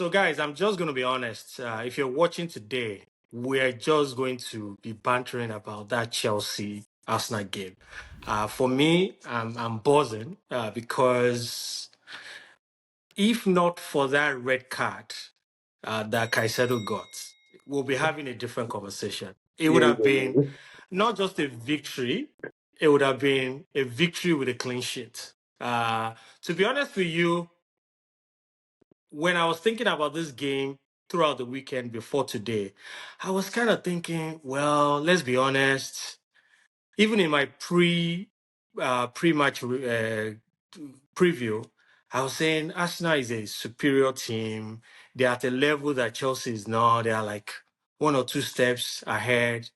So, guys, I'm just going to be honest. If you're watching today, we're just going to be bantering about that Chelsea Arsenal game. For me, I'm buzzing because if not for that red card that Caicedo got, we'll be having a different conversation. It would Yeah, have been not just a victory, it would have been a victory with a clean sheet. To be honest with you, when I was thinking about this game throughout the weekend before today, I was kind of thinking, well, let's be honest. Even in my pre-match preview, I was saying Arsenal is a superior team. They're at a level that Chelsea is not. They are like one or two steps ahead.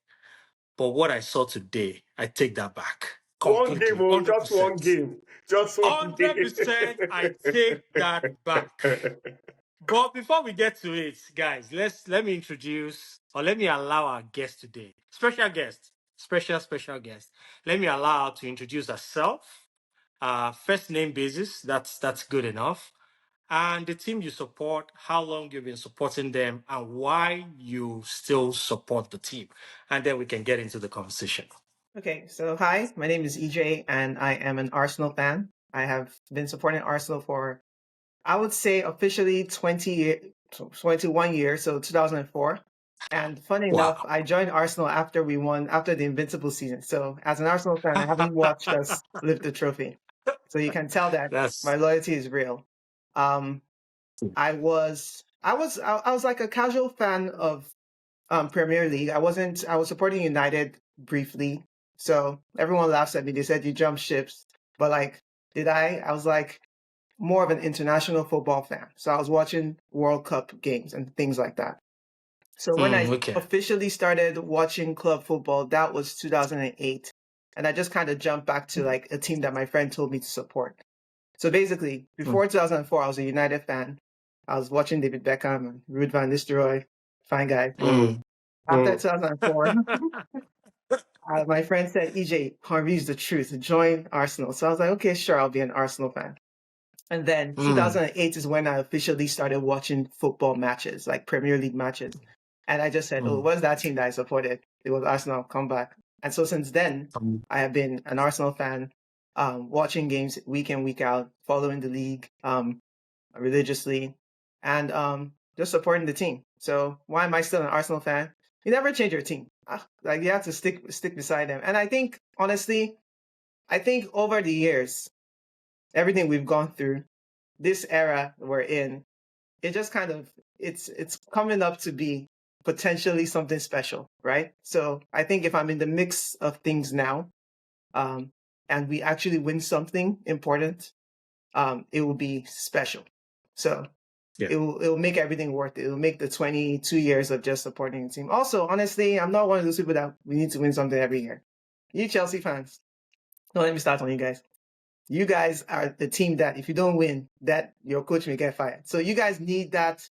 But what I saw today, I take that back one game, completely, just one 100%. game, just one game. 100%, I take that back. But before we get to it, guys, let me introduce or let me allow our guest today, special guest, special guest. Let me allow her to introduce herself. First name basis, that's good enough. And the team you support, how long you've been supporting them, and why you still support the team. And then we can get into the conversation. Okay, so hi, my name is EJ, and I am an Arsenal fan. I have been supporting Arsenal for, I would say, officially 21 years, so 2004. And funny enough, Wow. I joined Arsenal after the Invincible season. So as an Arsenal fan, I haven't watched us lift the trophy. So you can tell that That's my loyalty is real. I was like a casual fan of Premier League. I was supporting United briefly. So everyone laughs at me. They said you jump ships. But like, did I? I was like more of an international football fan. So I was watching World Cup games and things like that. So when I okay. officially started watching club football, that was 2008. And I just kind of jumped back to like a team that my friend told me to support. So basically, before 2004, I was a United fan. I was watching David Beckham and Ruud van Nistelrooy, fine guys. After 2004, my friend said, EJ, Henry's the truth. Join Arsenal. So I was like, okay, sure, I'll be an Arsenal fan. And then 2008 is when I officially started watching football matches, like Premier League matches. And I just said, oh, what's that team that I supported? It was Arsenal, come back. And so since then, I have been an Arsenal fan, watching games week in, week out, following the league religiously, and just supporting the team. So why am I still an Arsenal fan? You never change your team. Like you have to stick beside them. And I think, honestly, over the years, everything we've gone through, this era we're in, it just kind of it's coming up to be potentially something special, right? So I think if I'm in the mix of things now, and we actually win something important, it will be special. So it will make everything worth it. It will make the 22 years of just supporting the team. Also, honestly, I'm not one of those people that we need to win something every year. You Chelsea fans, no, let me start on you guys. You guys are the team that if you don't win, that your coach may get fired. So you guys need that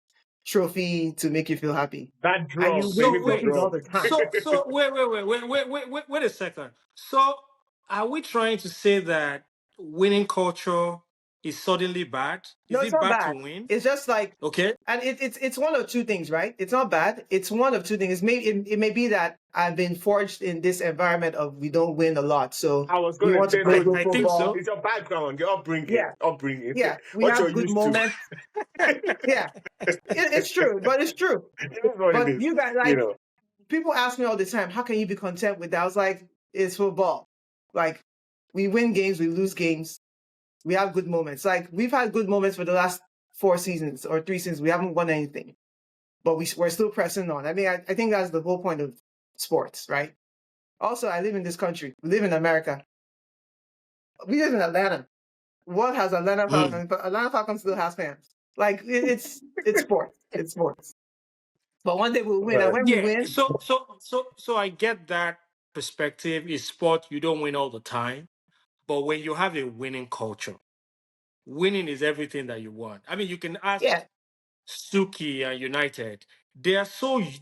trophy to make you feel happy. That drum, And you So win the wait, trophies all drum. the time. so wait a second. So are we trying to say that winning culture is suddenly bad? No, Is it's it not bad to bad. win? It's just like, Okay. and it's one of two things, right? It's not bad. It's one of two things. It may be that I've been forged in this environment of we don't win a lot, so I was we going to want to say, play so good I think football. so. it's your background, your upbringing, Yeah, we what you're have good used to. moments. Yeah, it's true, but it's true. It is what it But is, you guys, you like, know. people ask me all the time, how can you be content with that? I was like, it's football. Like, we win games, we lose games, we have good moments. Like, we've had good moments for the last 4 seasons or 3 seasons. We haven't won anything, but we're still pressing on. I mean, I think that's the whole point of sports, right? Also, I live in this country. We live in America. We live in Atlanta. What has Atlanta Falcons? But Atlanta Falcons still has fans. Like, it's sports. It's sports. But one day we'll win. And when we Yeah. win, So I get that perspective. Is sport, you don't win all the time, but when you have a winning culture, winning is everything that you want. I mean, you can ask yeah, Sukkie and United. they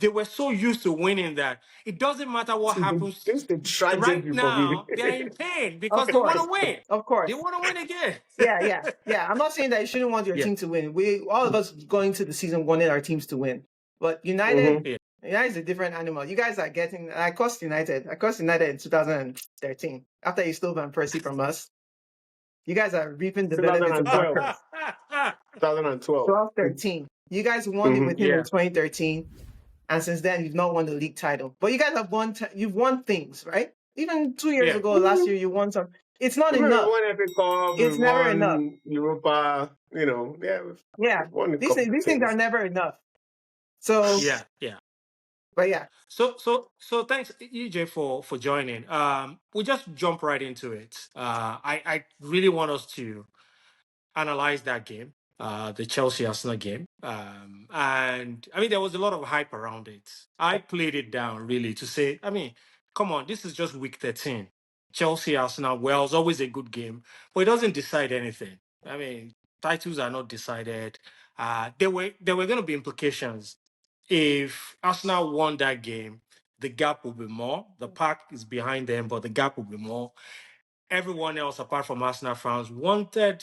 were so used to winning that it doesn't matter what happens. This is the tragedy Right for me. now, they're in pain Of because they want course. to win. Of They course. want to win again. Yeah. I'm not saying that you shouldn't want your Yeah. team to win. All of us going to the season wanted our teams to win. But United, Yeah. United is a different animal. You guys are getting. I cost United in 2013 after you stole Van Persie from us. You guys are reaping the benefits of that 2012. curse. 2012. 12, 13. You guys won it with him in Yeah. 2013, and since then you've not won the league title. But you guys have won. You've won things, right? Even 2 years Yeah. ago, last year you won some. It's not We enough. won FA Cup, we It's never enough. won Europa, Yeah, we've won a these couple things, of these things are things. never enough. So, Yeah. but yeah, So thanks EJ for joining. We just jump right into it. I really want us to analyze that game, the Chelsea Arsenal game. And I mean, there was a lot of hype around it. I played it down really to say, I mean, come on, this is just week 13. Chelsea Arsenal, well, it's always a good game, but it doesn't decide anything. I mean, titles are not decided. There were going to be implications. If Arsenal won that game, the gap will be more. The pack is behind them, but the gap will be more. Everyone else apart from Arsenal fans wanted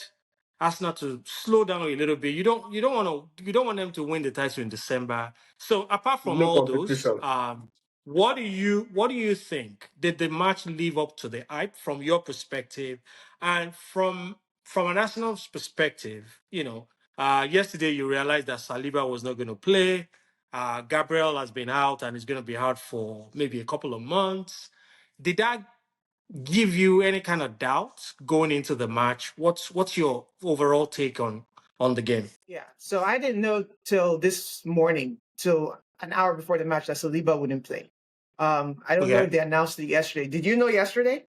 Arsenal to slow down a little bit. You don't want them to win the title in December. So apart from No all those, competition. what do you think? Did the match live up to the hype from your perspective? And from an Arsenal's perspective, yesterday you realized that Saliba was not going to play. Gabriel has been out and is going to be out for maybe a couple of months. Did that give you any kind of doubt going into the match? What's your overall take on the game? yeah. So I didn't know till this morning, till an hour before the match, that Saliba wouldn't play. I don't know Okay, if they announced it yesterday. Did you know yesterday?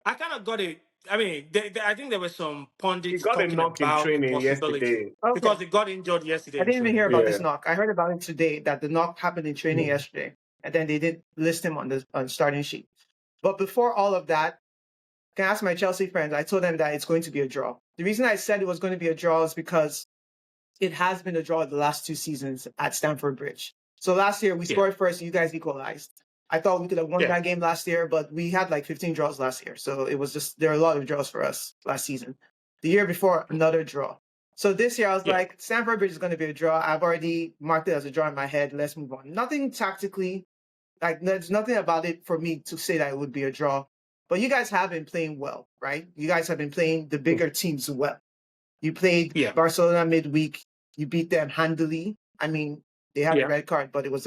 I kind of got it. I mean, I think there were some He pundits got a talking knock in about the training possibility yesterday. Okay. because he got injured yesterday I in didn't even hear training. about Yeah, this Yeah. knock. I heard about it today that the knock happened in training yesterday, and then they did list him on the starting sheet. But before all of that, can I ask my Chelsea friends? I told them that it's going to be a draw. The reason I said it was going to be a draw is because it has been a draw the last 2 seasons at Stamford Bridge. So last year we yeah, scored first, you guys equalized. I thought we could have won yeah, that game last year, but we had like 15 draws last year. So it was just, there are a lot of draws for us last season. The year before, another draw. So this year I was yeah, like, Stamford Bridge is going to be a draw. I've already marked it as a draw in my head. Let's move on. Nothing tactically, like there's nothing about it for me to say that it would be a draw. But you guys have been playing well, right? You guys have been playing the bigger teams well. You played yeah, Barcelona midweek. You beat them handily. I mean, they had a yeah. red card, but it was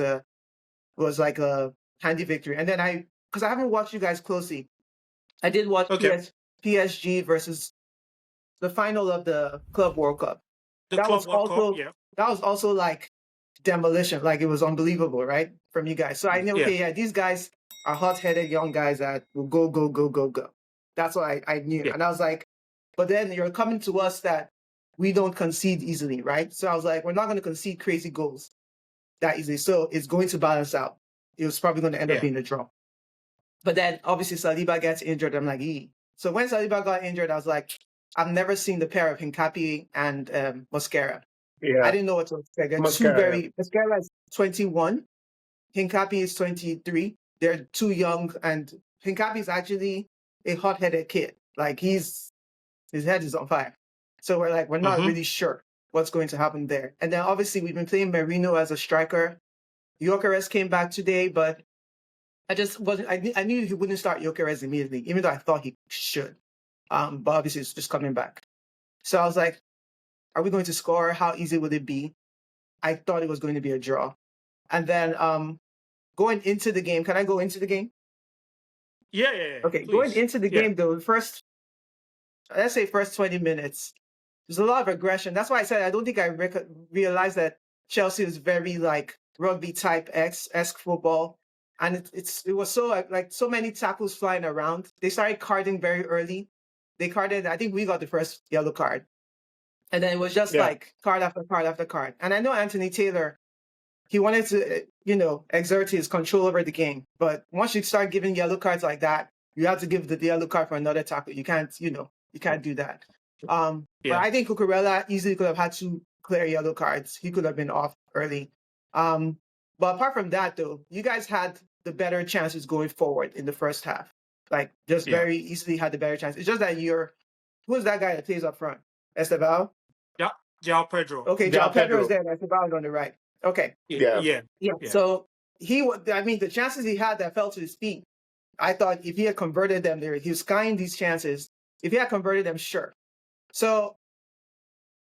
like a handy victory. And then because I haven't watched you guys closely, I did watch Okay, PSG versus the final of the Club World Cup. the That was Club World Cup. also Yeah, like demolition. Like it was unbelievable, right? From you guys. So I knew, yeah, okay, yeah, these guys are hot-headed young guys that will go, go, go, go, go. That's what I knew. yeah, And I was like, but then you're coming to us that we don't concede easily, right? So I was like, we're not going to concede crazy goals that easily. So it's going to balance out. It was probably going to end up yeah, being a draw. But then obviously Saliba gets injured. I'm like, ee. So when Saliba got injured, I was like, I've never seen the pair of Hincapié and Mosquera. I Yeah. didn't know what to expect. They're two Mascara. very, Mosquera is 21. Hincapié is 23. They're too young. And Hincapié is actually a hot-headed kid. Like his head is on fire. So we're like, we're not mm-hmm. really sure what's going to happen there. And then obviously we've been playing Merino as a striker. Gyökeres came back today, but I just wasn't. I knew he wouldn't start Gyökeres immediately, even though I thought he should. But obviously it's just coming back. So I was like, are we going to score? How easy would it be? I thought it was going to be a draw. And then going into the game, can I go into the game? Yeah. Okay, going Please. into the Yeah, game though, let's say first 20 minutes, there's a lot of aggression. That's why I said I don't think I realized that Chelsea is very like rugby type esque football, and it was so like so many tackles flying around. They started carding very early. They carded. I think we got the first yellow card, and then it was just Yeah. like card after card after card. And I know Anthony Taylor, he wanted to exert his control over the game, but once you start giving yellow cards like that, you have to give the yellow card for another tackle. You can't do that. But yeah, I think Cucurella easily could have had 2 clear yellow cards. He could have been off early. But apart from that, though, you guys had the better chances going forward in the first half. Like, just very easily had the better chance. It's just that who's that guy that plays up front? Esteval? Yeah, João Pedro. Okay, João João Pedro is Pedro. there. Esteval is on the right. Okay. Yeah. Yeah. So the chances he had that fell to his feet, I thought if he had converted them there, he was skying these chances. If he had converted them, sure. So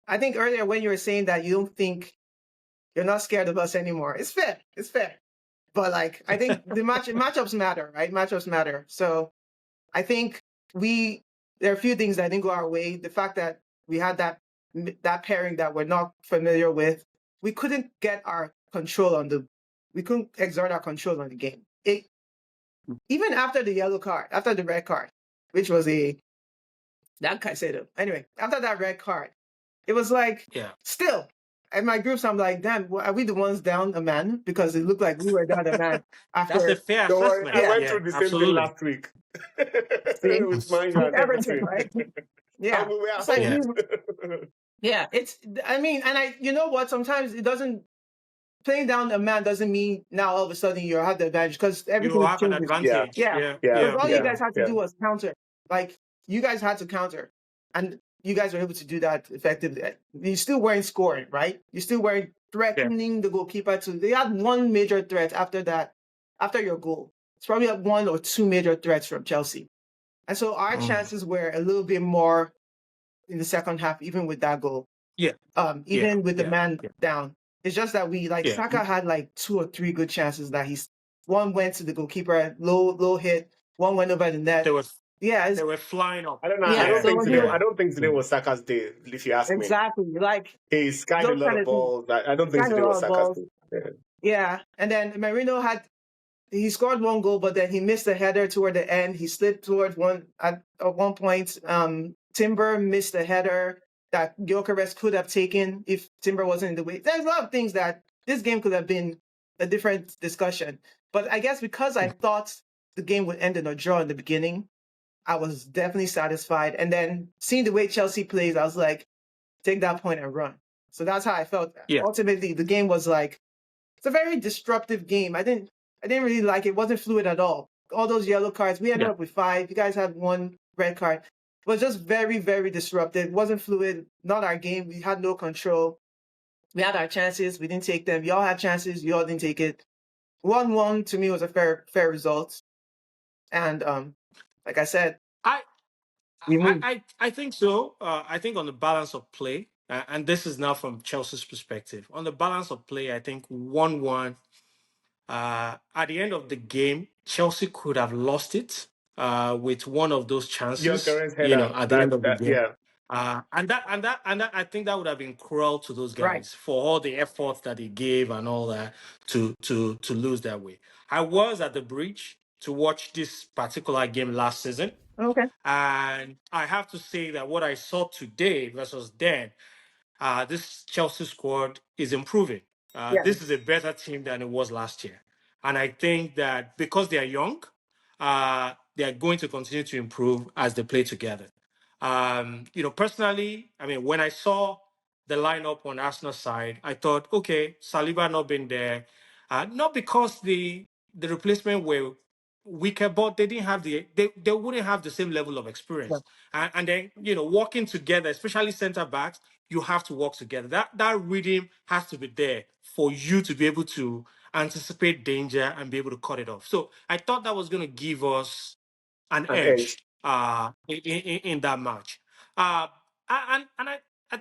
I think earlier when you were saying that you don't think you're not scared of us anymore, it's fair. It's fair. But like, I think the matchups matter, right? Matchups matter. So I think there are a few things that didn't go our way. The fact that we had that pairing that we're not familiar with, we couldn't get our control we couldn't exert our control on the game. Even after the red card, which was that Caicedo. Anyway, after that red card, it was like, still, in my groups, I'm like, damn, are we the ones down a man? Because it looked like we were down a man after. That's a fair assessment. I went through the same thing last week. See? With Man With Everton, right? Yeah. And we were It's like, yeah, and you know what? Sometimes it doesn't, playing down a man doesn't mean now all of a sudden you have the advantage, because everything you have an changes. advantage. Yeah. Because all you guys had to do was counter. Like, you guys had to counter, and you guys were able to do that effectively. You still weren't scoring, right? You still weren't threatening the goalkeeper They had one major threat after that, after your goal. It's probably one or two major threats from Chelsea. And so our chances were a little bit more in the second half, even with that goal. Even with the man down. It's just that Saka had like 2 or 3 good chances that one went to the goalkeeper, low hit, one went over the net. They were flying up. I don't know. I don't think today was Saka's day, if you ask me. Exactly. Like, he skied a lot of balls. I don't think today was Saka's day. Yeah. And then Merino he scored one goal, but then he missed a header toward the end. He slipped toward at one point. Timber missed a header that Gyökeres could have taken if Timber wasn't in the way. There's a lot of things that this game could have been a different discussion. But I guess because I thought the game would end in a draw in the beginning, I was definitely satisfied. And then seeing the way Chelsea plays, I was like, take that point and run. So that's how I felt. Ultimately, the game was like, it's a very disruptive game. I didn't really like it. It wasn't fluid at all. All those yellow cards, we ended up with 5. You guys had 1 red card. It was just very, very disruptive. It wasn't fluid. Not our game. We had no control. We had our chances. We didn't take them. Y'all had chances. You all didn't take it. 1-1 to me was a fair result. And like I said, I think so. I think on the balance of play, and this is now from Chelsea's perspective. On the balance of play, I think 1-1. At the end of the game, Chelsea could have lost it with one of those chances. At the end of the game. And that, I think that would have been cruel to those guys for all the efforts that they gave and all that to lose that way. I was at the bridge to watch this particular game last season. Okay. And I have to say that what I saw today versus then, this Chelsea squad is improving. This is a better team than it was last year. And I think that because they are young, they are going to continue to improve as they play together. Personally, when I saw the lineup on Arsenal side, I thought, okay, Saliba not been there. Not because the replacement were weaker, but they didn't have they wouldn't have the same level of experience. And then, working together, especially center backs, you have to work together. That rhythm has to be there for you to be able to anticipate danger and be able to cut it off. So I thought that was going to give us an edge in that match. I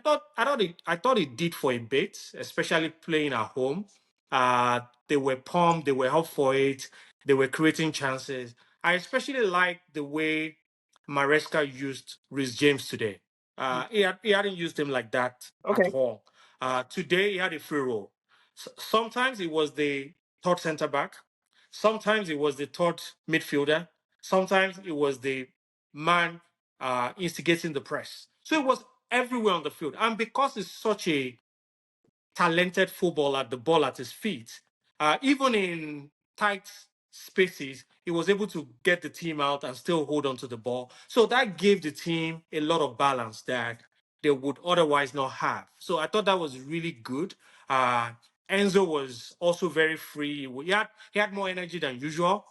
thought it did for a bit, especially playing at home. They were pumped, they were up for it, they were creating chances. I especially like the way Maresca used Rhys James today. He hadn't used him like that at all. Today he had a free role. Sometimes it was the third centre back. Sometimes it was the third midfielder. Sometimes it was the man instigating the press. So it was everywhere on the field. And because he's such a talented footballer, the ball at his feet, even in tight spaces, he was able to get the team out and still hold on to the ball. So that gave the team a lot of balance that they would otherwise not have. So I thought that was really good. Enzo was also very free. He had more energy than usual.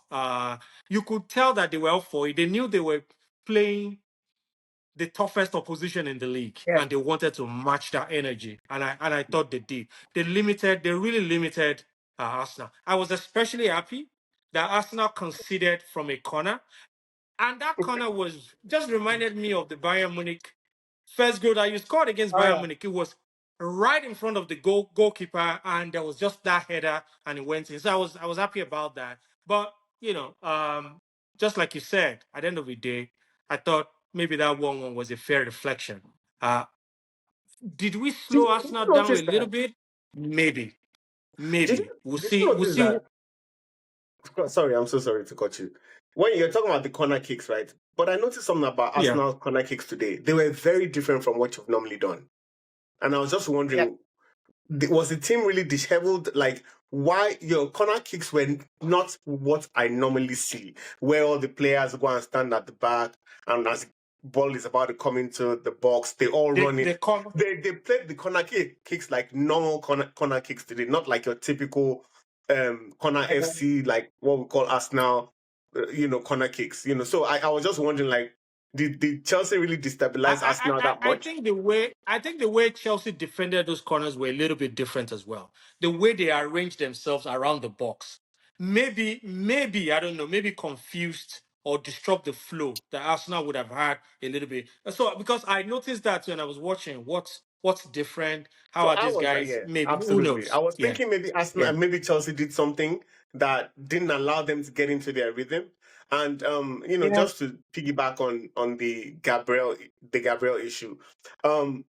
You could tell that they were up for it. They knew they were playing the toughest opposition in the league, Yeah. and they wanted to match that energy. And I thought they did. They really limited Arsenal. I was especially happy that Arsenal conceded from a corner, and that corner was just reminded me of the Bayern Munich first goal that you scored against Oh Bayern yeah. Munich. It was right in front of the goalkeeper, and there was just that header, and it went in. So I was happy about that. But just like you said, at the end of the day, I thought maybe that 1-1 was a fair reflection. Uh, did we slow Did you Arsenal down a notice little that? bit? Maybe, Did maybe you we'll did you see. We'll notice see. that? Sorry, I'm so sorry to cut you. When you're talking about the corner kicks, right? But I noticed something about Yeah, Arsenal's corner kicks today. They were very different from what you've normally done. And I was just Yeah. wondering, was the team really disheveled? Like, why your corner kicks were not what I normally see, where all the players go and stand at the back, and as the ball is about to come into the box, they all run they it. come. They played the corner kicks like normal corner kicks today, not like your typical corner FC, like what we call Arsenal, corner kicks. So I was just wondering, like, did Chelsea really destabilize Arsenal that I much? think the way Chelsea defended those corners were a little bit different as well. The way they arranged themselves around the box, maybe I don't know, maybe confused or disrupt the flow that Arsenal would have had a little bit. So because I noticed that when I was watching, what's different? How So are I these was guys? yeah, Maybe who absolutely. I knows? was Yeah, thinking maybe Arsenal yeah, and maybe Chelsea did something that didn't allow them to get into their rhythm. And Yeah. just to piggyback on the Gabriel issue, um,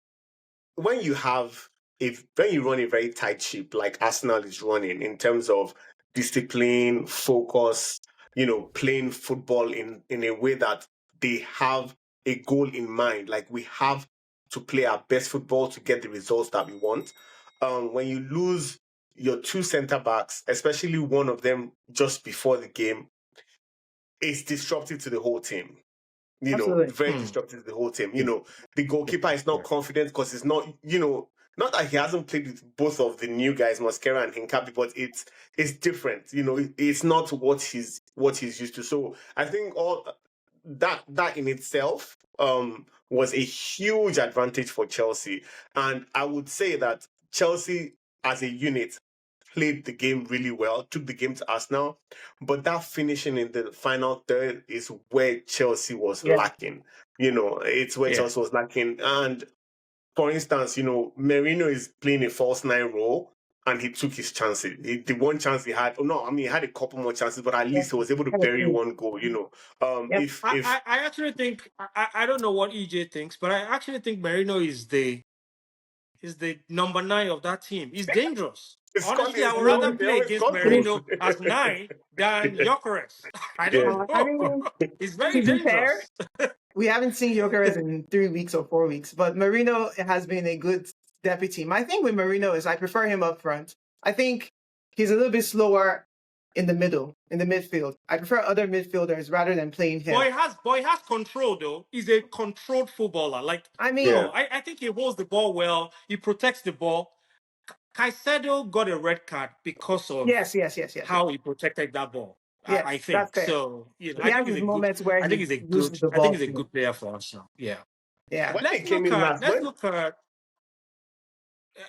when you have when you run a very tight ship like Arsenal is running in terms of discipline, focus, playing football in a way that they have a goal in mind, like we have to play our best football to get the results that we want. When you lose your two center backs, especially one of them just before the game, it's disruptive to the whole team, Absolutely. very Hmm. disruptive to the whole team. The goalkeeper is not confident because it's not, not that he hasn't played with both of the new guys, Mascara and Hinkapi, but it's different. It's not what he's used to. So I think all that in itself was a huge advantage for Chelsea. And I would say that Chelsea as a unit played the game really well, took the game to Arsenal, but that finishing in the final third is where Chelsea was Yeah. lacking. It's where Yeah. Chelsea was lacking. And for instance, Merino is playing a false nine role and he took his chances. The one chance he had, oh no, I mean, he had a couple more chances, but at Yeah. least he was able to Kind of bury true. one goal. Yep. If I actually think I don't know what EJ thinks, but I actually think Marino is the number 9 of that team. He's dangerous. it's Honestly, I Scotland, would they rather always, they play always against score goals. Merino as 9 than Gyökeres. I Yeah. don't I know. mean, He's very to be fair, dangerous. we haven't seen Jokeres in 3 weeks or 4 weeks, but Marino has been a good deputy. My thing with Marino is I prefer him up front. I think he's a little bit slower in the middle, in the midfield. I prefer other midfielders rather than playing him. Boy has control though. He's a controlled footballer. Like, I mean, Yeah. I think he holds the ball well. He protects the ball. Caicedo got a red card because of yes. how he protected that ball. I Yes, that's think fair. so. He has his moments where he loses the I think ball he's a too. good player for us now. Yeah. Yeah. When they came in last, Let's when look at.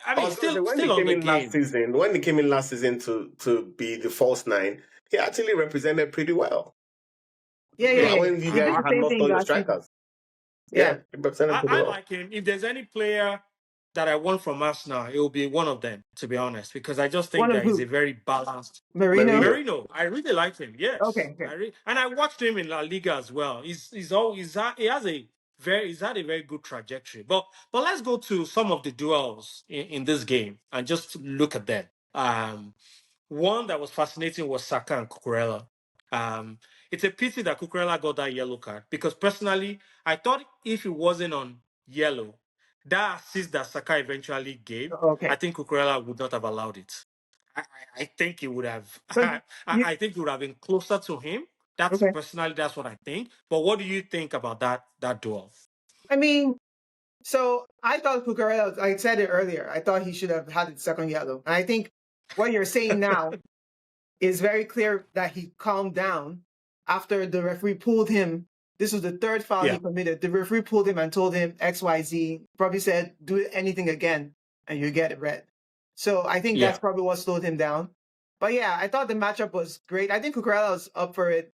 I I mean, was going to say when still they on came the in last game. season, to be the false nine, he actually represented pretty well. Yeah. When you He guys did the had same lost thing all your last season. strikers, Yeah. he represented pretty I well. like him. If there's any player that I want from us now, it will be one of them. To be honest, because I just One think of that he's a who? very balanced. Marino? Mourinho. Merino, I really like him. Yes, Okay. and I watched him in La Liga as well. He has a he's had a very good trajectory. But let's go to some of the duels in this game and just look at them. One that was fascinating was Saka and Cucurella. It's a pity that Cucurella got that yellow card because personally, I thought if it wasn't on yellow, that assist that Saka eventually gave, I Okay. think Cucurella would not have allowed it. I think he would have. But you, I think he would have been closer to him. okay. That's what I think. But what do you think about that duel? I mean, so I thought Cucurella, I said it earlier, I thought he should have had the second yellow. And I think what you're saying now is very clear that he calmed down after the referee pulled him. This was the third foul he committed. The referee pulled him and told him XYZ, probably said, do anything again and you get it red. So I think that's probably what slowed him down. But yeah, I thought the matchup was great. I think Cucurella was up for it.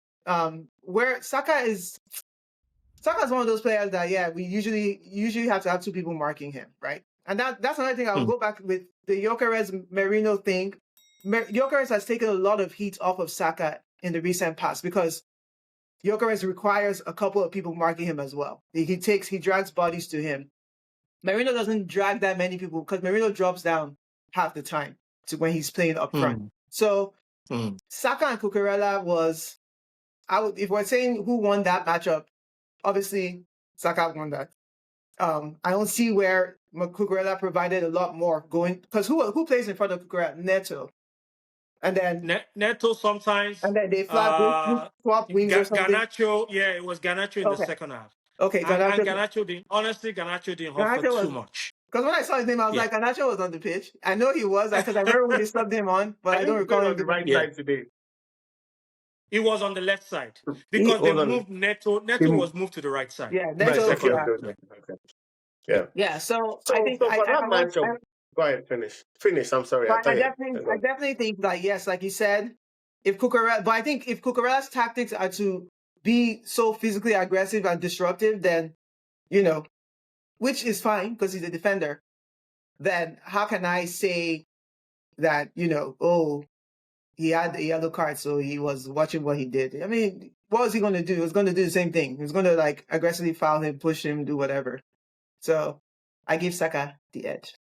Where Saka's one of those players that, yeah, we usually have to have two people marking him, right? And that's another thing. I'll go back with the Gyökeres Merino thing. Gyökeres has taken a lot of heat off of Saka in the recent past because Gyökeres requires a couple of people marking him as well. He drags bodies to him. Merino doesn't drag that many people because Merino drops down half the time to when he's playing up front. So Saka and Cucurella was, if we're saying who won that matchup, obviously Saka won that. I don't see where Cucurella provided a lot more going, because who plays in front of Cucurella? Neto. And then Neto sometimes. And then they swap wings or something. Garnacho, it was Garnacho in the second half. Okay, and Garnacho didn't offer too much. Because when I saw his name, I was like, Garnacho was on the pitch. I know he was, because I remember when they subbed him on, but I don't recall him on the right side today. He was on the left side because they moved Neto. Neto was moved to the right side. Yeah, Neto. Yeah. So I think for that matchup. Go ahead, finish. I'm sorry. I definitely think that, yes, like you said, but I think if Cucurella's tactics are to be so physically aggressive and disruptive, then, which is fine because he's a defender, then how can I say that, he had a yellow card, so he was watching what he did? I mean, what was he going to do? He was going to do the same thing. He was going to aggressively foul him, push him, do whatever. So I give Saka the edge.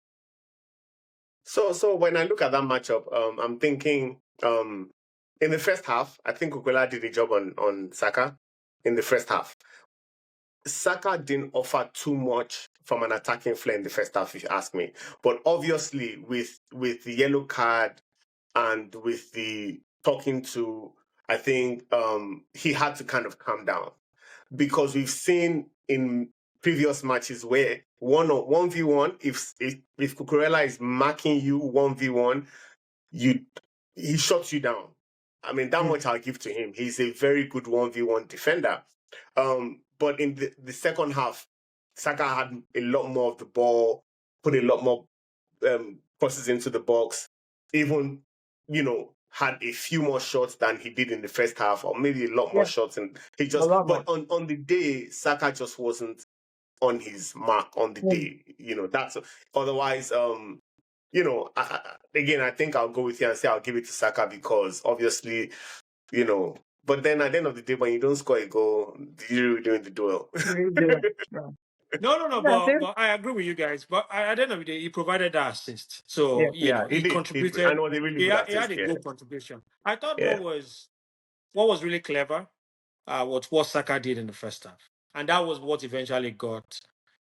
So when I look at that matchup, I'm thinking in the first half, I think Cucurella did a job on Saka in the first half. Saka didn't offer too much from an attacking flair in the first half, if you ask me. But obviously, with the yellow card and with the talking to, I think he had to kind of calm down, because we've seen in previous matches where 1v1, if Cucurella is marking you 1v1, he shuts you down. I mean, that much I'll give to him. He's a very good 1v1 defender. But in the second half, Saka had a lot more of the ball, put a lot more crosses into the box, even, had a few more shots than he did in the first half, or maybe a lot more shots. And but on the day, Saka just wasn't on his mark on the day. That's otherwise. Again, I think I'll go with you and say I'll give it to Saka because obviously, But then at the end of the day, when you don't score a goal, you're doing the duel. No, but I agree with you guys. But at the end of the day, he provided that assist. So, he contributed. I know they really he had a good contribution. I thought what was really clever was what Saka did in the first half. And that was what eventually got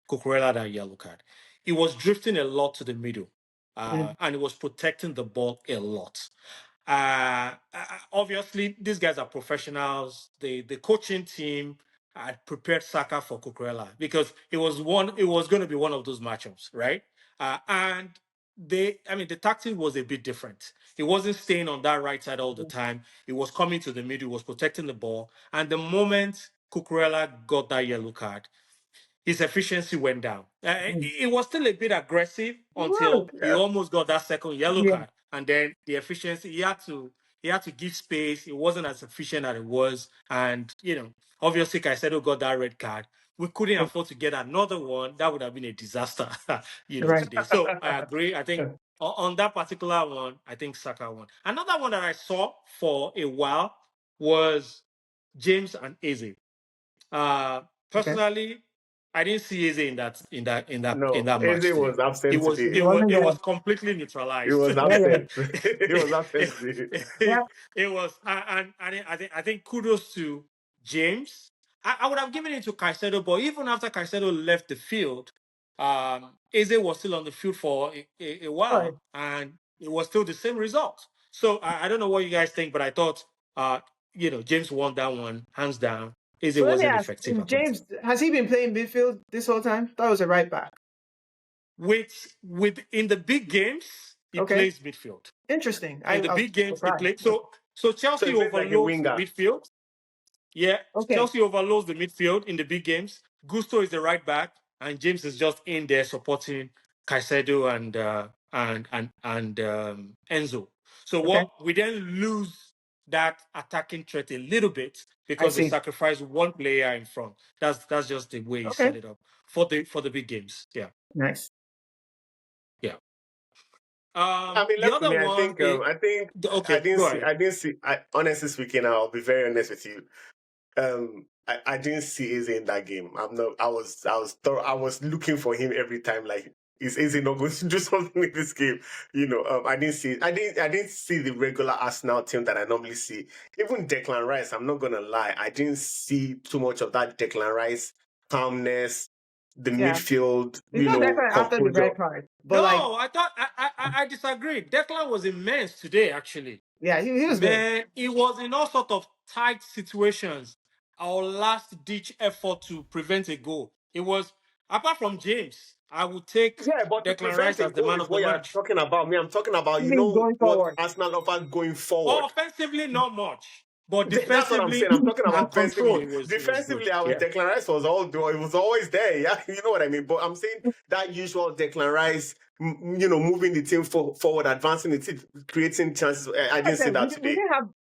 Cucurella that yellow card. He was drifting a lot to the middle. And he was protecting the ball a lot. Obviously, these guys are professionals. The coaching team had prepared Saka for Cucurella because it was going to be one of those matchups, right? And the tactic was a bit different. He wasn't staying on that right side all the time. He was coming to the middle, was protecting the ball. And the moment Cucurella got that yellow card, his efficiency went down. It was still a bit aggressive until he almost got that second yellow card. And then the efficiency, he had to give space. It wasn't as efficient as it was. And, obviously Caicedo got that red card. We couldn't afford to get another one. That would have been a disaster, today. So I agree. I think on that particular one, I think Saka won. Another one that I saw for a while was James and Eze. Personally, I didn't see Eze in that match. Eze was absent. It was completely neutralized. He was absent. He was absent. It was, and I think kudos to James. I would have given it to Caicedo, but even after Caicedo left the field, Eze was still on the field for a while, and it was still the same result. So I don't know what you guys think, but I thought, James won that one hands down. Eze wasn't effective. James, has he been playing midfield this whole time? That was a right back. In the big games, He Okay. plays midfield. Interesting. In the I'm big games, he surprised. plays. So So Chelsea he plays like a overloads the winger. midfield. Yeah, Okay. Chelsea overloads the midfield in the big games. Gusto is the right back, and James is just in there supporting Caicedo and Enzo. So Okay. what we then lose that attacking threat a little bit I because they see. sacrifice one player in front. That's just the way he Okay. set it up for the big games. Yeah, Nice. yeah. I mean, The left for other me, one is okay. Go ahead. Honestly speaking, I'll be very honest with you. I didn't see Eze in that game. I was looking for him every time. Like, is Eze not going to do something in this game? I didn't see the regular Arsenal team that I normally see. Even Declan Rice, I'm not gonna lie, I didn't see too much of that Declan Rice calmness, the Yeah. midfield, We saw Declan after the composure. red card, but like, No, I thought I disagree. Declan was immense today, actually. yeah, he was good. Man, he was in all sort of tight situations. Our last ditch effort to prevent a goal. It was apart from James, I would take Yeah, but to Declan prevent Rice a as the goal man is of the what you're match. talking about. Me, I'm talking about, you Even know going what forward. Arsenal offers going Or forward. offensively, not much, but That's what I'm saying. defensively I'm talking about and control, offensively. it was good. Defensively, our Yeah, Declan Rice it was always there. Yeah, you know what I mean. But I'm saying that usual Declan Rice, moving the team forward, advancing the team, creating chances. I I didn't see said that today.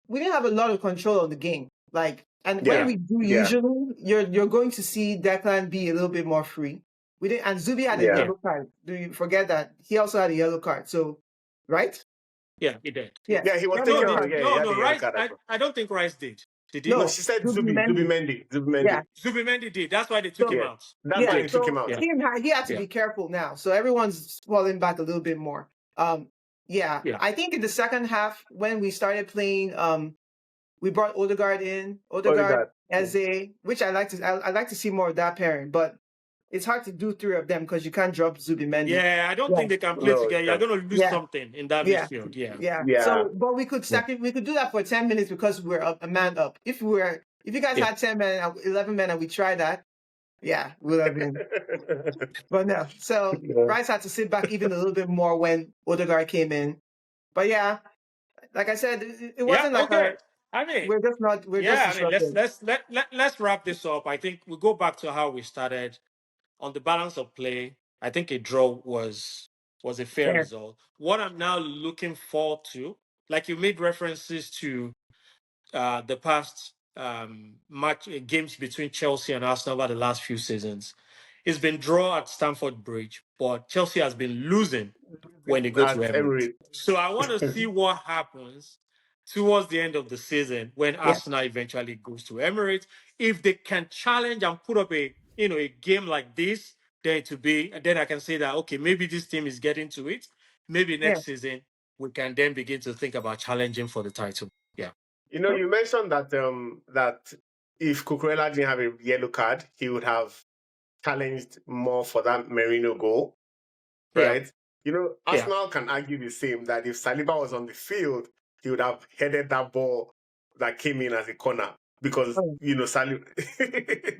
we didn't have a lot of control of the game. Like, and when Yeah, yeah, we do yeah, usually, you're going to see Declan be a little bit more free. We didn't, and Zubi had a yeah. yeah, yellow card. Do you forget that he also had a yellow card? So, right? yeah. He did. Yeah, Yeah, he he was had a No, taking yellow on. card. Yeah, he had no. the yellow Rice, card as well. I don't think Rice did. Did he? No, No, she said Zubi Zubi Mendy. Mendy, Zubi Yeah. Mendy. Zubimendi did. That's why they took him So Yeah, out. that's He why yeah, they did. took him so out. Yeah, he had to yeah, be careful now. So everyone's falling back a little bit more. Yeah, yeah. I think in the second half when we started playing, we brought Odegaard in, Odegaard, Odegaard. Eze, which I like to see more of that pairing, but it's hard to do three of them because you can't drop Zubimendi. Yeah, I don't Yeah, think they can play No, together. You're going to lose yeah, something in that yeah, midfield. Yeah, yeah. yeah. So, but we could yeah, we could do that for 10 minutes because we're a man up. If you guys yeah. had 10 men, 11 men, and we tried that, yeah, would have been. But no. So Yeah. Rice had to sit back even a little bit more when Odegaard came in. But yeah, like I said, it Yeah, wasn't like okay. I mean, we're just yeah, I mean, disrupted. let's wrap this up. I think we go back to how we started on the balance of play. I think a draw was a fair Fair. result. What I'm now looking forward to, like you made references to the past games between Chelsea and Arsenal over the last few seasons. It's been draw at Stamford Bridge, but Chelsea has been losing when they go to At Emirates. Emirates. So I want to see what happens towards the end of the season when Yeah. Arsenal eventually goes to Emirates. If they can challenge and put up a game like this, then I can say that okay, maybe this team is getting to it. Maybe Yeah. next season we can then begin to think about challenging for the title. Yeah. You mentioned that if Cucurella didn't have a yellow card, he would have challenged more for that Merino goal, Yeah. right? Yeah. Arsenal can argue the same that if Saliba was on the field, he would have headed that ball that came in as a corner because Oh. Saliba.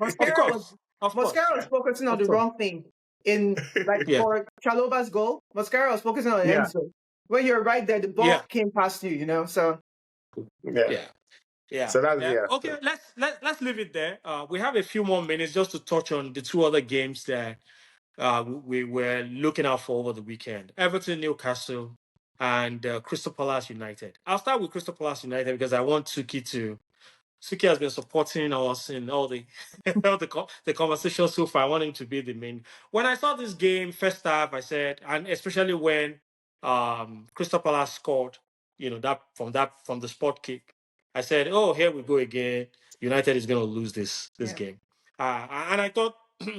Of Mascara was course. Of course. Mascara was focusing on Of the course. wrong thing. In like Yeah. for Chaloba's goal, Mascara was focusing on Yeah, Enzo. When you're right there, the ball Yeah. came past you, So yeah. Yeah. Yeah. So that's Yeah. yeah. Okay, let's leave it there. We have a few more minutes just to touch on the two other games that we were looking out for over the weekend. Everton, Newcastle, and Crystal Palace United. I'll start with Crystal Palace United because I want Sukkie has been supporting us in all the the conversation so far. I want him to be the main. When I saw this game first half, I said, and especially when Crystal Palace scored, that from the spot kick, I said, "Oh, here we go again. United is going to lose this yeah, game." And I thought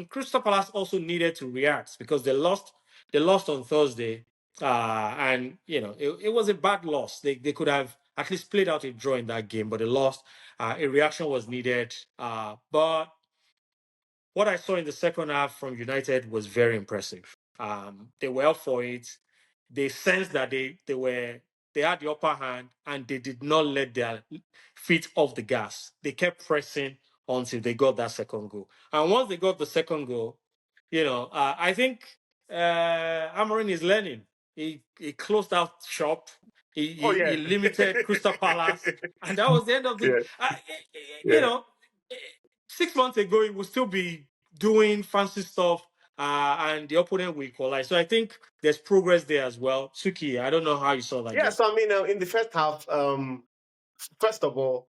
Crystal Palace also needed to react because they lost. They lost on Thursday, and it was a bad loss. They could have at least played out a draw in that game, but they lost. A reaction was needed. But what I saw in the second half from United was very impressive. They were up for it. They sensed that they had the upper hand and they did not let their feet off the gas. They kept pressing until they got that second goal. And once they got the second goal, I think Amorim is learning. he closed out shop. Oh He yeah. limited Crystal Palace, and that was the end of the. Yeah. You Yeah. know, 6 months ago he would still be doing fancy stuff, and the opponent will equalize. So I think there's progress there as well. Suki, I don't know how you saw that Yeah. game. So I mean, in the first half, first of all,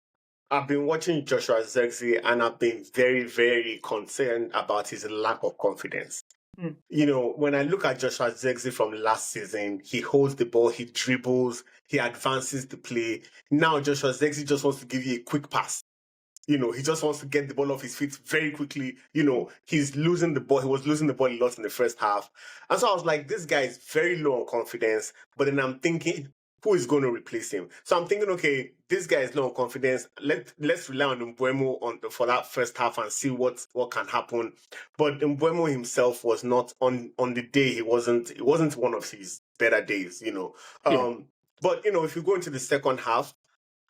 I've been watching Joshua Zirkzee and I've been very, very concerned about his lack of confidence. Mm. You know, when I look at Joshua Zirkzee from last season, he holds the ball, he dribbles, he advances the play. Now Joshua Zirkzee just wants to give you a quick pass. You know, he just wants to get the ball off his feet very quickly. You know, he's losing the ball. He was losing the ball a lot in the first half. And so I was like, this guy is very low on confidence. But then I'm thinking, who is going to replace him? So I'm thinking, okay, this guy is low on confidence. Let's rely on Mbuemo for that first half and see what can happen. But Mbuemo himself was not on the day. It wasn't one of his better days, you know. Yeah. But you know, if you go into the second half,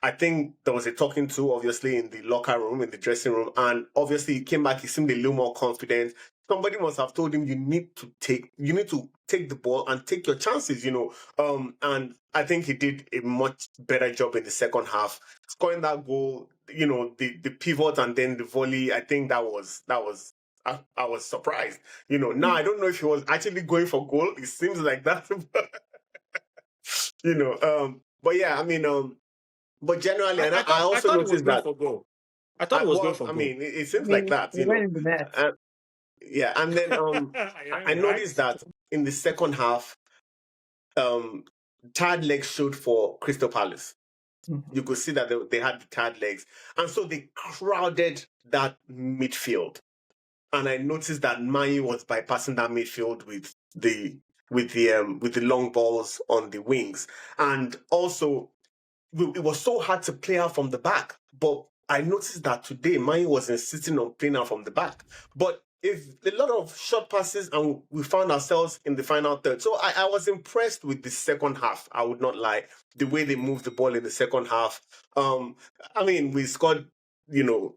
I think there was a talking to, obviously, in the locker room, in the dressing room, and obviously he came back, he seemed a little more confident. Somebody must have told him you need to take the ball and take your chances, you know. And I think he did a much better job in the second half. Scoring that goal, you know, the pivot and then the volley, I think that was I was surprised. You know, now I don't know if he was actually going for goal. It seems like that. You know, but yeah, I mean, but generally, and I I also thought it was noticed going that. for goal. I thought it was going Well, for I goal. mean, it I seems like mean, that, it you went know. in the net. Yeah, and then I You're right. noticed that in the second half, um, third legs showed for Crystal Palace. Mhm. You could see that they had the third legs, and so they crowded that midfield. And I noticed that Mane was bypassing that midfield with the long balls on the wings, and also it was so hard to play out from the back. But I noticed that today Mane was insisting on playing out from the back. But if a lot of short passes and we found ourselves in the final third. So I was impressed with the second half. I would not lie. The way they moved the ball in the second half. I mean, we scored, you know,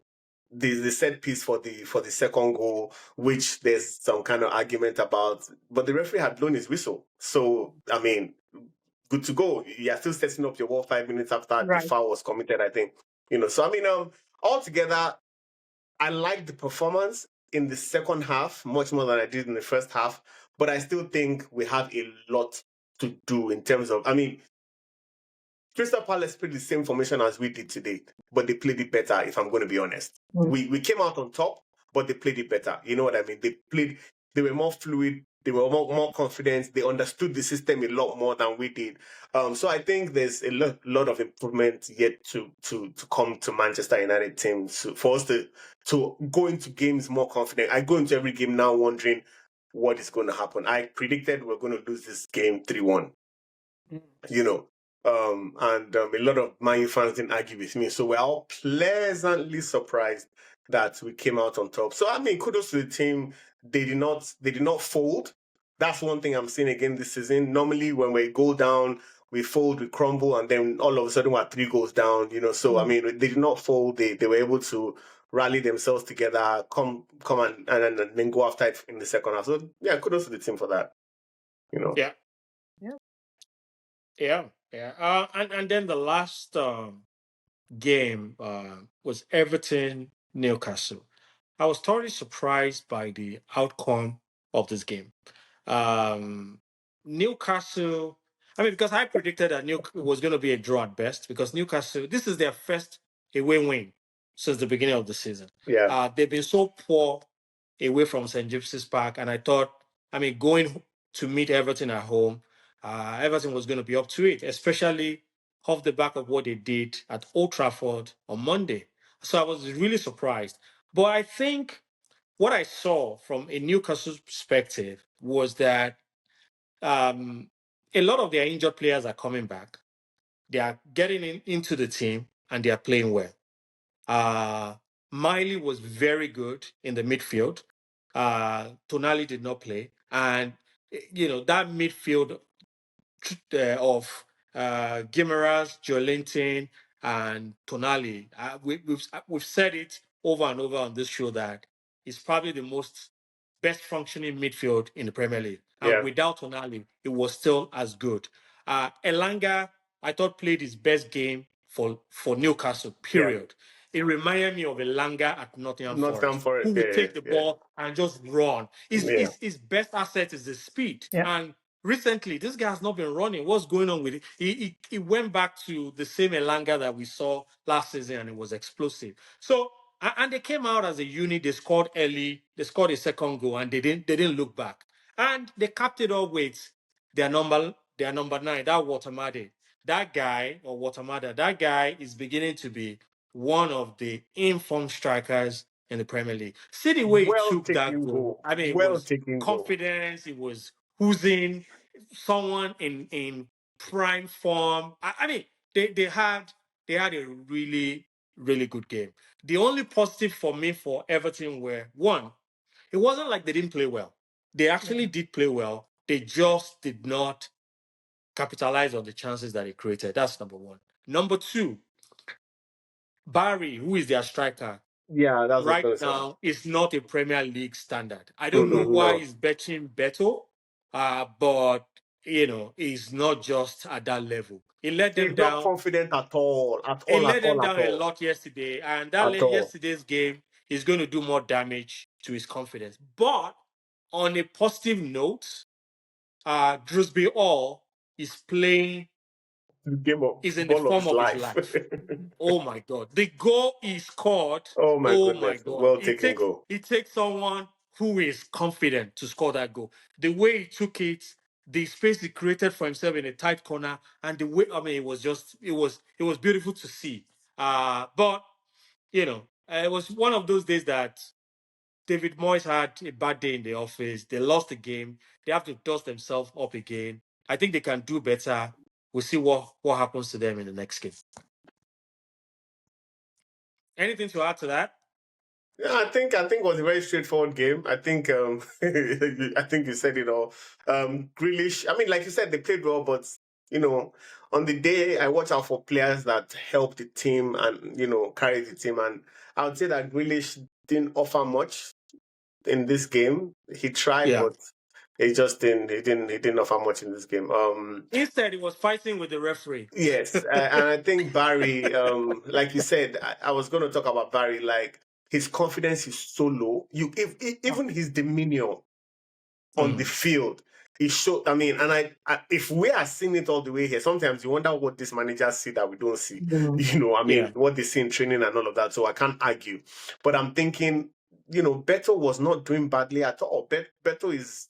the set piece for the second goal, which there's some kind of argument about, but the referee had blown his whistle. So I mean, good to go. You're still setting up your wall 5 minutes after the Right. foul was committed, I think. You know, so I mean, altogether, I like the performance in the second half much more than I did in the first half, but I still think we have a lot to do in terms of, I mean, Crystal Palace played the same formation as we did today, but they played it better, if I'm going to be honest. Mm. We came out on top, but they played it better. You know what I mean? They were more fluid, they were more confident, they understood the system a lot more than we did. So I think there's a lot of improvement yet to come to Manchester United team for us to go into games more confident. I go into every game now wondering what is going to happen. I predicted we're going to lose this game 3-1. You know, and a lot of Man U fans didn't argue with me. So we're all pleasantly surprised that we came out on top. So I mean, kudos to the team. They did not fold. That's one thing I'm seeing again this season. Normally, when we go down, we fold, we crumble, and then all of a sudden we're 3 goals down. You know, so I mean, they did not fold. They were able to rally themselves together, come and then go after it in the second half. So yeah, kudos to the team for that. You know. Yeah. Yeah. Yeah. Yeah. And then the last game was Everton Newcastle. I was totally surprised by the outcome of this game. Um, Newcastle, I mean, because I predicted that Newcastle was going to be a draw at best, because Newcastle, this is their first away win since the beginning of the season. Yeah. They've been so poor away from St. James's Park, and I thought, I mean, going to meet Everton at home, Everton was going to be up to it, especially off the back of what they did at Old Trafford on Monday. So I was really surprised. But I think what I saw from a Newcastle perspective was that a lot of their injured players are coming back. They are getting into the team and they are playing well. Miley was very good in the midfield. Tonali did not play. And, you know, that midfield of Guimaraes, Joelinton, and Tonali, we've said it over and over on this show that it's probably the most best functioning midfield in the Premier League. And Yeah. without Tonali, it was still as good. Elanga, I thought, played his best game for Newcastle, period. It reminded me of Elanga at Nottingham Nottingham Forest, Forest. who would take the ball and just run. His best asset is the speed. Yeah. And recently, this guy has not been running. What's going on with it? He went back to the same Elanga that we saw last season, and it was explosive. So, and they came out as a unit. They scored early. They scored a second goal, and they didn't look back. And they capped it all with their number 9, that Watermade. That guy, or Watermada, that guy is beginning to be one of the informed strikers in the Premier League. See the way he Well took that taken goal. goal. I mean, it Well was taken goal. confidence. It was oozing. Someone in prime form. I mean, they had a really, really good game. The only positive for me for Everton were, one, it wasn't like they didn't play well. They actually did play well. They just did not capitalize on the chances that they created. That's number one. Number two, Barry, who is their striker, Yeah, that's what I right was gonna say. now is not a Premier League standard. I don't know why No. he's betting Beto, but he's not just at that level. He let them He's not down. confident at all. At He all, at let them all, at down a all. lot yesterday, and At all. yesterday's game is going to do more damage to his confidence. But on a positive note, Drewsby All is playing, The game of is in the ball of form his of his life. life. Oh my God. The goal he scored, Oh my oh my goodness. God. Well taken goal. It takes someone who is confident to score that goal. The way he took it, the space he created for himself in a tight corner, and the way, I mean, it was beautiful to see. But it was one of those days that David Moyes had a bad day in the office. They lost the game. They have to dust themselves up again. I think they can do better. We'll see what happens to them in the next game. Anything to add to that? Yeah, I think it was a very straightforward game. I think I think you said it all. Grealish, I mean, like you said, they played well, but on the day I watch out for players that help the team and carry the team, and I would say that Grealish didn't offer much in this game. He tried, Yeah. but he just didn't. He didn't offer much in this game. Instead, he was fighting with the referee. Yes, and I think Barry, like you said, I was going to talk about Barry. Like his confidence is so low. Even his demeanor on the field, he showed. I mean, and if we are seeing it all the way here, sometimes you wonder what these managers see that we don't see. I mean, what they see in training and all of that. So I can't argue, but I'm thinking, Beto was not doing badly at all. Beto is,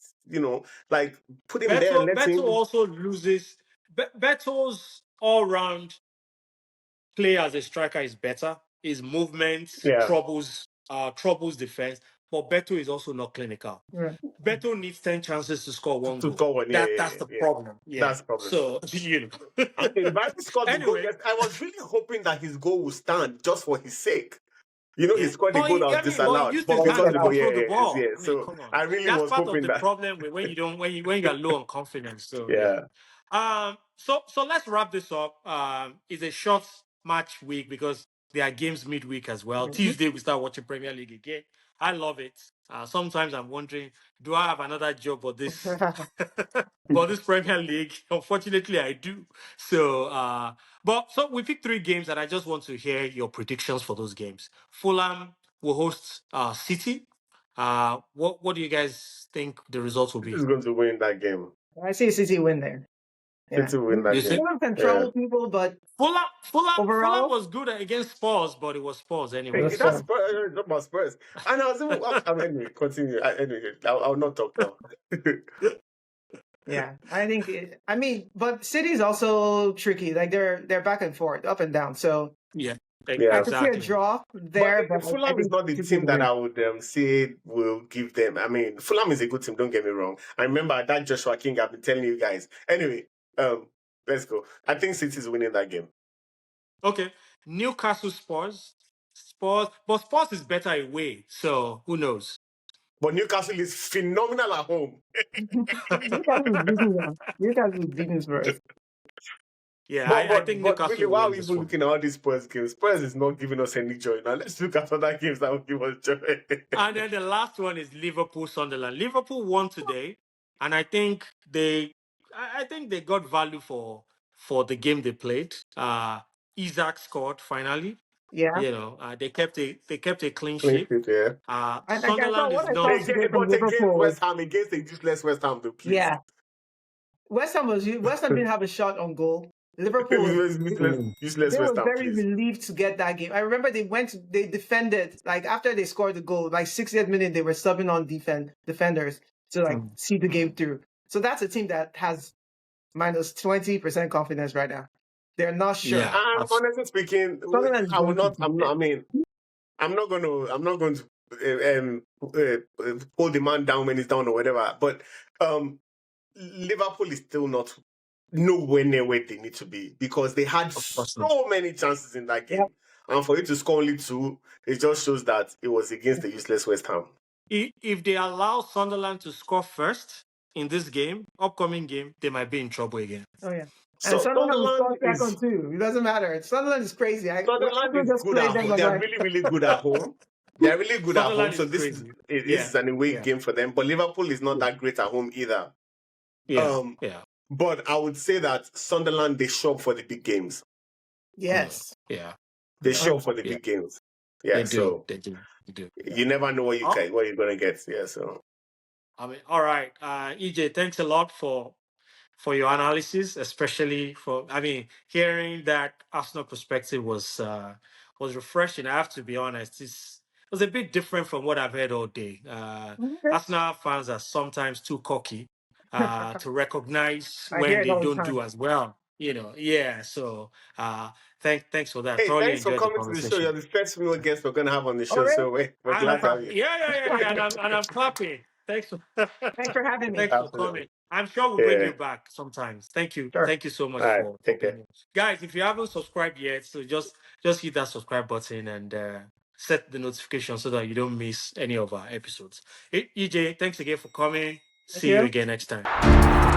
like put him there and let Beto him. also loses. Beto's all-round play as a striker is better. His movement troubles defense, but Beto is also not clinical. Yeah. Beto needs 10 chances to score one To goal. score one, That's the problem. Yeah. That's the problem. So, I mean, Barry scored the goal. Anyway. I was really hoping that his goal would stand just for his sake. He scored the goal that was disallowed. He used But his because hands the to goal, control the ball. yeah. I mean, So come on. I really That's was part of hoping the that. problem when you got low on confidence. So Yeah. So let's wrap this up. It's a short match week because there are games midweek as well. Tuesday we start watching Premier League again. I love it. Sometimes I'm wondering, do I have another job for this Premier League? Unfortunately, I do. So, so we picked 3 games, and I just want to hear your predictions for those games. Fulham will host City. What do you guys think the results will be? Who's going to win that game? I see City win there. Yeah. City win that You game. see? Fulham can trouble people, but Fulham overall, was good against Spurs, but it was Spurs anyway. That's That's Spurs. Not about Spurs. And I was anyway, continue. Anyway, I'll not talk now. yeah, I think. But City's also tricky. Like they're back and forth, up and down. So Yeah, I could see a exactly. draw there. But But I Fulham is think not the City team will that win. I would say will give them. I mean, Fulham is a good team. Don't get me wrong. I remember that Joshua King. I've been telling you guys. Anyway, let's go. I think City's winning that game. Okay, Newcastle Spurs, but Spurs is better away. So who knows? But Newcastle is phenomenal at home. Newcastle is beating them. Newcastle is beating Spurs. Yeah, But I but think but Newcastle really, will why are win we this even one. looking at all these Spurs games? Spurs is not giving us any joy. Now let's look at other games that will give us joy. And then the last one is Liverpool Sunderland. Liverpool won today, and I think they got value for the game they played. Isaac scored finally. Yeah. They kept a clean Clean sheet. sheet, yeah. And like I saw Sunderland what is I saw not. today from But against Liverpool was West Ham, against the useless West Ham, though, please. yeah. West Ham didn't have a shot on goal. Liverpool was Useless they West were Ham, very please. relieved to get that game. I remember they defended like after they scored the goal, like 60th minute they were subbing on defenders to like see the game through. So that's a team that has minus 20% confidence right now. They're not sure. Yeah, And honestly speaking, Sunderland is I will going to not. beat I'm not. I them. mean, I'm not going to. I'm not going to hold the man down when he's down or whatever. But Liverpool is still not nowhere near where they need to be because they had of course not. so many chances in that Yep. game, and for you to score only two, it just shows that it was against the useless West Ham. If they allow Sunderland to score first in this upcoming game, they might be in trouble again. Oh yeah. And So Sunderland will score second too. It doesn't matter. Sunderland is crazy. Sunderland Arsenal is just good played at them home. was They are like really, really good at home. They are really good at home. Sunderland So is crazy. this is an away game for them. But Liverpool is not that great at home either. Yeah, Um, yeah, but I would say that Sunderland, they show up for the big games. yes. yeah. They Oh, show up for the Yeah, big games. Yeah, they do. so They do. They do. Yeah. you never know what Oh, you're gonna get. Yeah, so all right. EJ, thanks a lot for your analysis, especially hearing that Arsenal perspective was refreshing. I have to be honest. It was a bit different from what I've heard all day. okay. Arsenal fans are sometimes too cocky to recognize I hear when it they all the don't time. do as well. Yeah. So thanks for that. hey, Thoroughly thanks for enjoyed the coming to the show. You're conversation. the first female guest we're gonna have on the Oh, show. really? So we're And glad to have you. yeah. And I'm clapping. Thanks for Thanks for having me. thanks for Absolutely. coming. I'm sure we'll bring Yeah. you back sometimes. Thank you. Sure. Thank you so much All right. for Take being care. here. Guys, if you haven't subscribed yet, so just hit that subscribe button and set the notification so that you don't miss any of our episodes. Hey, EJ, thanks again for coming. Thank See you you. again next time.